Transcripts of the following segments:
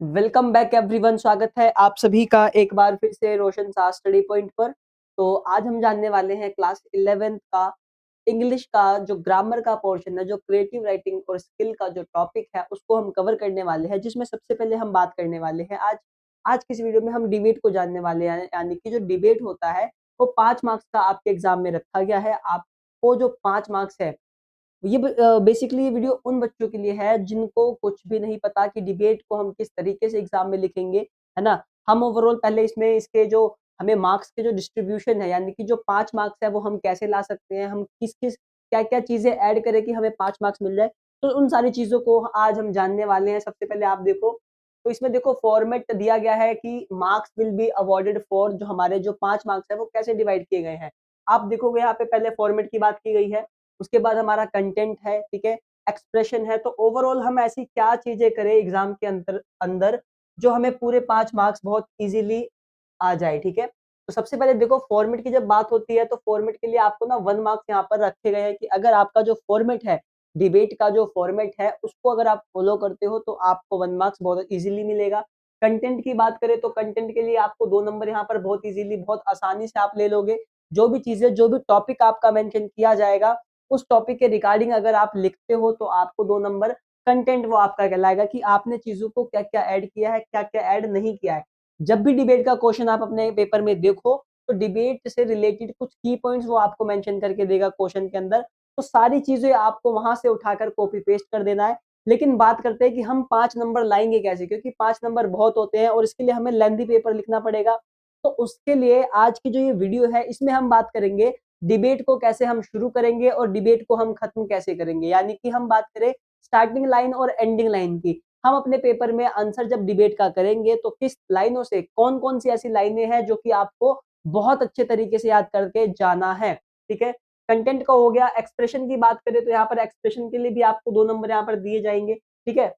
Welcome back everyone. स्वागत है आप सभी का एक बार फिर से रोशन सा स्टडी पॉइंट पर। तो आज हम जानने वाले हैं क्लास 11th का इंग्लिश का जो ग्रामर का पोर्शन है, जो क्रिएटिव राइटिंग और स्किल का जो टॉपिक है उसको हम कवर करने वाले हैं, जिसमें सबसे पहले हम बात करने वाले हैं आज आज की इस वीडियो में हम डिबेट को जानने वाले हैं। यानी कि जो डिबेट होता है वो 5 मार्क्स का आपके एग्जाम में रखा गया है। आपको जो 5 मार्क्स है ये बेसिकली ये वीडियो उन बच्चों के लिए है जिनको कुछ भी नहीं पता कि डिबेट को हम किस तरीके से एग्जाम में लिखेंगे, है ना। हम ओवरऑल पहले इसमें इसके जो हमें मार्क्स के जो डिस्ट्रीब्यूशन है, यानी कि जो 5 मार्क्स है वो हम कैसे ला सकते हैं, हम किस किस क्या क्या चीजें ऐड करें कि हमें 5 मार्क्स मिल जाए। तो उन सारी चीजों को आज हम जानने वाले हैं। सबसे पहले आप देखो, तो इसमें देखो फॉर्मेट दिया गया है कि marks will be awarded for, जो हमारे जो 5 मार्क्स है वो कैसे डिवाइड किए गए हैं। आप देखोगे यहाँ पे पहले फॉर्मेट की बात की गई है, उसके बाद हमारा कंटेंट है, ठीक है, एक्सप्रेशन है। तो ओवरऑल हम ऐसी क्या चीजें करें एग्जाम के अंदर अंदर जो हमें पूरे 5 मार्क्स बहुत इजीली आ जाए, ठीक है। तो सबसे पहले देखो फॉर्मेट की जब बात होती है तो फॉर्मेट के लिए आपको ना 1 मार्क्स यहाँ पर रखे गए हैं कि अगर आपका जो फॉर्मेट है, डिबेट का जो फॉर्मेट है उसको अगर आप फॉलो करते हो तो आपको 1 मार्क्स बहुत इजीली मिलेगा। कंटेंट की बात करें तो कंटेंट के लिए आपको 2 नंबर यहाँ पर बहुत इजीली, बहुत आसानी से आप ले लोगे। जो भी चीजें, जो भी टॉपिक आपका मेंशन किया जाएगा उस टॉपिक के रिगार्डिंग अगर आप लिखते हो तो आपको 2 नंबर। कंटेंट वो आपका कहलाएगा कि आपने चीजों को क्या क्या ऐड किया है, क्या क्या ऐड नहीं किया है। जब भी डिबेट का क्वेश्चन आप अपने पेपर में देखो तो डिबेट से रिलेटेड कुछ की पॉइंट्स वो आपको मेंशन करके देगा क्वेश्चन के अंदर। तो सारी चीजें आपको वहां से उठाकर कॉपी पेस्ट कर देना है। लेकिन बात करते हैं कि हम 5 नंबर लाएंगे कैसे, क्योंकि 5 नंबर बहुत होते हैं और इसके लिए हमें लेंथी पेपर लिखना पड़ेगा। तो उसके लिए आज की जो ये वीडियो है इसमें हम बात करेंगे डिबेट को कैसे हम शुरू करेंगे और डिबेट को हम खत्म कैसे करेंगे। यानी कि हम बात करें स्टार्टिंग लाइन और एंडिंग लाइन की। हम अपने पेपर में आंसर जब डिबेट का करेंगे तो किस लाइनों से कौन कौन सी ऐसी लाइनें हैं जो कि आपको बहुत अच्छे तरीके से याद करके जाना है, ठीक है। कंटेंट का हो गया। एक्सप्रेशन की बात करें तो यहाँ पर एक्सप्रेशन के लिए भी आपको 2 नंबर यहाँ पर दिए जाएंगे, ठीक है।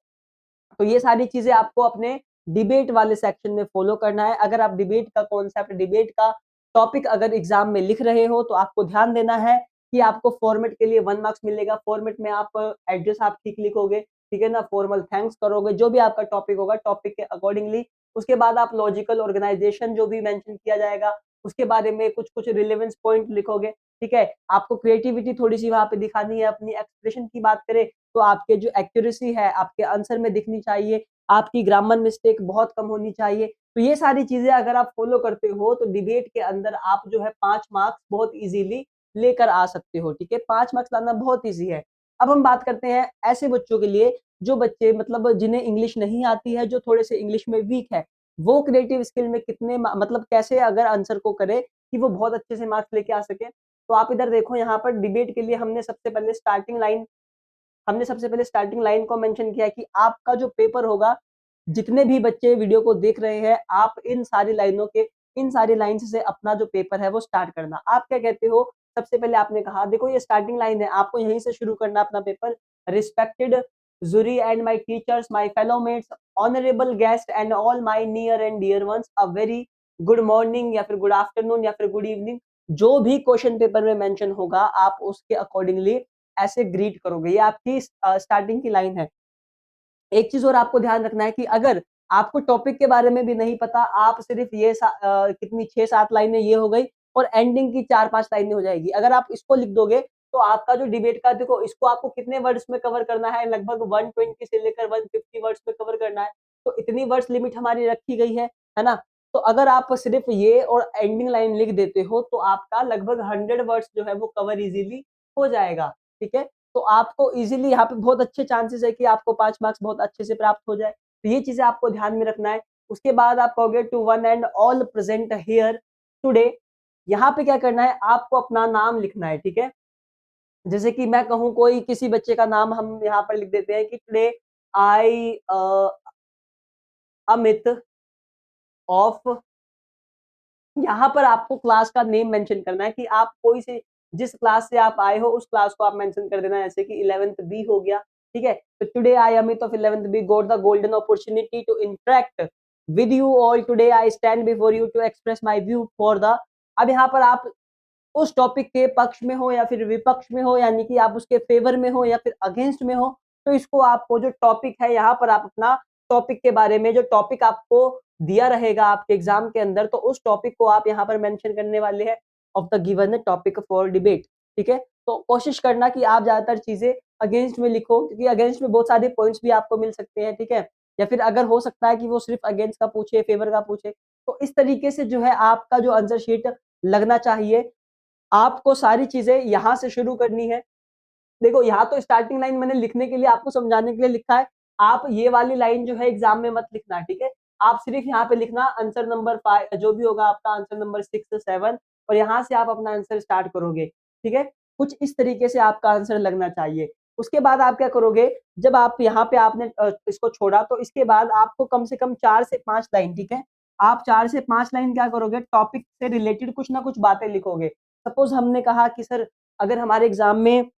तो ये सारी चीजें आपको अपने डिबेट वाले सेक्शन में फॉलो करना है। अगर आप डिबेट का कॉन्सेप्ट, डिबेट का टॉपिक अगर एग्जाम में लिख रहे हो तो आपको ध्यान देना है कि आपको फॉर्मेट के लिए 1 मार्क्स मिलेगा। फॉर्मेट में आप एड्रेस आप ठीक लिखोगे, ठीक है ना, फॉर्मल थैंक्स करोगे, जो भी आपका टॉपिक होगा टॉपिक के अकॉर्डिंगली। उसके बाद आप लॉजिकल ऑर्गेनाइजेशन जो भी मेंशन किया जाएगा उसके बारे में कुछ कुछ रिलेवेंस पॉइंट लिखोगे, ठीक है। आपको क्रिएटिविटी थोड़ी सी वहां पे दिखानी है। अपनी एक्सप्रेशन की बात करें तो आपके जो एक्यूरेसी है आपके आंसर में दिखनी चाहिए, आपकी ग्रामर मिस्टेक बहुत कम होनी चाहिए। तो ये सारी चीजें अगर आप फॉलो करते हो तो डिबेट के अंदर आप जो है 5 मार्क्स बहुत इजीली लेकर आ सकते हो, ठीक है। 5 मार्क्स लाना बहुत ईजी है। अब हम बात करते हैं ऐसे बच्चों के लिए जो बच्चे मतलब जिन्हें इंग्लिश नहीं आती है, जो थोड़े से इंग्लिश में वीक है। वो क्रिएटिव स्किल में कितने मतलब कैसे अगर आंसर को करे कि वो बहुत अच्छे से मार्क्स लेके आ सके। तो आप इधर देखो, यहाँ पर डिबेट के लिए हमने सबसे पहले स्टार्टिंग लाइन को मेंशन किया है कि आपका जो पेपर होगा, जितने भी बच्चे वीडियो को देख रहे हैं, आप इन सारी लाइंस से अपना जो पेपर है वो स्टार्ट करना। आप क्या कहते हो? सबसे पहले आपने कहा देखो ये स्टार्टिंग लाइन है, आपको यहीं से शुरू करना अपना paper. Respected jury and my teachers, my fellow mates, honourable guest and all my near and dear ones, a very good morning या फिर गुड आफ्टरनून या फिर गुड इवनिंग। जो भी क्वेश्चन पेपर में मेंशन होगा आप उसके अकॉर्डिंगली ऐसे ग्रीट करोगे। ये आपकी स्टार्टिंग की लाइन है। एक चीज और आपको ध्यान रखना है कि अगर आपको टॉपिक के बारे में भी नहीं पता, आप सिर्फ कितनी 6-7 लाइनें ये हो गई और एंडिंग की 4-5 लाइनें हो जाएगी। अगर आप इसको लिख दोगे तो आपका जो डिबेट का, देखो इसको आपको कितने वर्ड्स में कवर करना है, लगभग 120 से लेकर 150 वर्ड्स में कवर करना है। तो इतनी वर्ड्स लिमिट हमारी रखी गई है ना। तो अगर आप सिर्फ ये और एंडिंग लाइन लिख देते हो तो आपका लगभग 100 वर्ड्स जो है वो कवर इजीली हो जाएगा, ठीक है। तो आपको इजीली यहाँ पे बहुत अच्छे चांसेस है कि आपको 5 मार्क्स बहुत अच्छे से प्राप्त हो जाए। तो ये चीजें आपको ध्यान में रखना है। उसके बाद आप कहोगे to one and all present here today. यहाँ पे क्या करना है, आपको अपना नाम लिखना है, ठीक है। जैसे कि मैं कहूँ कोई किसी बच्चे का नाम हम यहाँ पर लिख देते हैं कि टुडे आई अमित ऑफ। यहाँ पर आपको क्लास का नेम मेंशन करना है कि आप कोई से जिस क्लास से आप आए हो उस क्लास को आप मेंशन कर देना है। जैसे कि 11th बी हो गया, ठीक है। तो today I Amit of 11th B got the golden opportunity to interact with you all today. I stand before you to express my view for the. अब यहाँ पर आप उस टॉपिक के पक्ष में हो या फिर विपक्ष में हो, यानी कि आप उसके फेवर में हो या फिर अगेंस्ट में हो। तो इसको आपको जो टॉपिक है यहाँ पर आप अपना टॉपिक के बारे में, जो टॉपिक आपको दिया रहेगा आपके एग्जाम के अंदर, तो उस टॉपिक को आप यहाँ पर मेंशन करने वाले हैं of the given topic for debate, ठीक है। तो कोशिश करना कि आप ज्यादातर चीजें अगेंस्ट में लिखो, क्योंकि अगेंस्ट में बहुत सारे पॉइंट्स भी आपको मिल सकते हैं, ठीक है। या फिर अगर हो सकता है कि वो सिर्फ अगेंस्ट का पूछे, फेवर का पूछे, तो इस तरीके से जो है आपका जो आंसर शीट लगना चाहिए। आपको सारी चीजें यहाँ से शुरू करनी है। देखो यहाँ तो स्टार्टिंग लाइन मैंने लिखने के लिए आपको समझाने के लिए लिखा है। आप ये वाली लाइन जो है एग्जाम में मत लिखना, ठीक है। आप सिर्फ यहाँ पे लिखना आंसर नंबर 5 जो भी होगा आपका आंसर नंबर 6 7 और यहाँ से आप अपना आंसर स्टार्ट करोगे, ठीक है। कुछ इस तरीके से आपका आंसर लगना चाहिए। उसके बाद आप क्या करोगे, जब आप यहाँ पे आपने इसको छोड़ा, तो इसके बाद आपको कम से कम 4 से 5 लाइन, ठीक है। आप 4 से 5 लाइन क्या करोगे, टॉपिक से रिलेटेड कुछ ना कुछ बातें लिखोगे। सपोज हमने कहा कि सर अगर हमारे एग्जाम में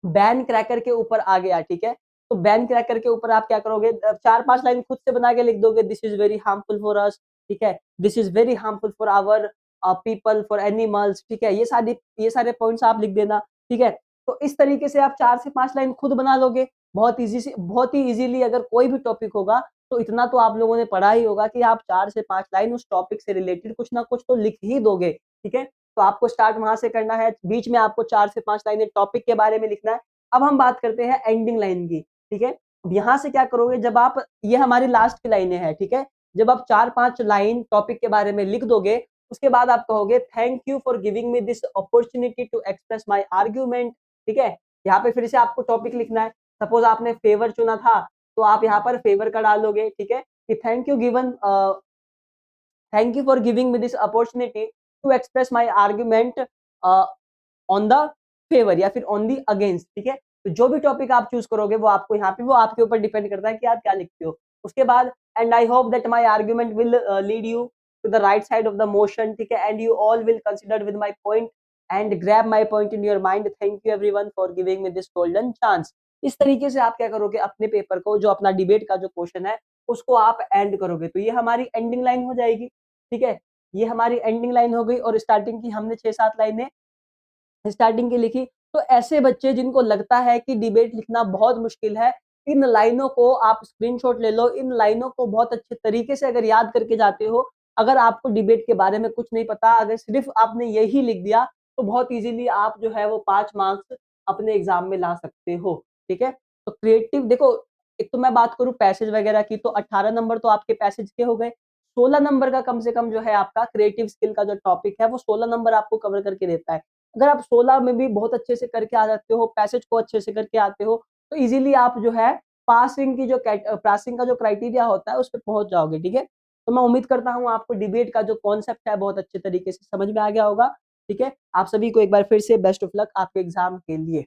बैन क्रैकर के ऊपर आ गया, ठीक है। तो बैन क्रैकर के ऊपर आप क्या करोगे, 4-5 लाइन खुद से बना के लिख दोगे, this is very harmful for us, ठीक है। This is very harmful for our people, for animals, ठीक है। ये सारे पॉइंट्स आप लिख देना, ठीक है। तो इस तरीके से आप 4 से 5 लाइन खुद बना लोगे। बहुत ही इजीली अगर कोई भी टॉपिक होगा, तो इतना तो आप लोगों ने पढ़ा ही होगा कि आप 4 से 5 लाइन उस टॉपिक से रिलेटेड कुछ ना कुछ तो लिख ही दोगे, ठीक है। तो आपको स्टार्ट वहां से करना है। बीच में आपको 4 से 5 लाइनें टॉपिक के बारे में लिखना है। अब हम बात करते हैं एंडिंग लाइन की, ठीक है। यहाँ से क्या करोगे, जब आप ये हमारी लास्ट की लाइनें हैं, ठीक है। जब आप 4-5 लाइन टॉपिक के बारे में लिख दोगे, उसके बाद आप कहोगे thank you for giving me this opportunity to express my argument, ठीक है। यहाँ पे फिर से आपको टॉपिक लिखना है। सपोज आपने फेवर चुना था, तो आप यहाँ पर फेवर का डालोगे, ठीक है, कि thank you for giving me this opportunity to express my argument on the favour या फिर ऑन द अगेंस्ट, ठीक है। तो जो भी टॉपिक आप चूज करोगे वो आपको यहाँ पे वो आपके ऊपर डिपेंड करता है कि आप क्या लिखते हो। उसके बाद and I hope that my argument will lead you to the right side of the motion, ठीक है, and you all will consider with my point and grab my point in your mind. Thank you everyone for giving me this golden chance. इस तरीके से आप क्या करोगे, अपने paper को जो अपना डिबेट का जो क्वेश्चन है उसको आप एंड करोगे। तो ये हमारी एंडिंग लाइन हो जाएगी, ठीक है। ये हमारी एंडिंग लाइन हो गई और स्टार्टिंग की हमने 6-7 लाइनें स्टार्टिंग की लिखी। तो ऐसे बच्चे जिनको लगता है कि डिबेट लिखना बहुत मुश्किल है, इन लाइनों को आप स्क्रीनशॉट ले लो। इन लाइनों को बहुत अच्छे तरीके से अगर याद करके जाते हो, अगर आपको डिबेट के बारे में कुछ नहीं पता, अगर सिर्फ आपने यही लिख दिया, तो बहुत इजीली आप जो है वो 5 मार्क्स अपने एग्जाम में ला सकते हो, ठीक है। तो क्रिएटिव देखो, एक तो मैं बात करूँ पैसेज वगैरह की, तो 18 नंबर तो आपके पैसेज के हो गए। 16 नंबर का कम से कम जो है आपका क्रिएटिव स्किल का जो टॉपिक है वो 16 नंबर आपको कवर करके देता है। अगर आप 16 में भी बहुत अच्छे से करके आ जाते हो, पैसेज को अच्छे से करके आते हो, तो इजीली आप जो है पासिंग का जो क्राइटेरिया होता है उस पे पहुंच जाओगे, ठीक है। तो मैं उम्मीद करता हूँ आपको डिबेट का जो कॉन्सेप्ट है बहुत अच्छे तरीके से समझ में आ गया होगा, ठीक है। आप सभी को एक बार फिर से बेस्ट ऑफ लक आपके एग्जाम के लिए।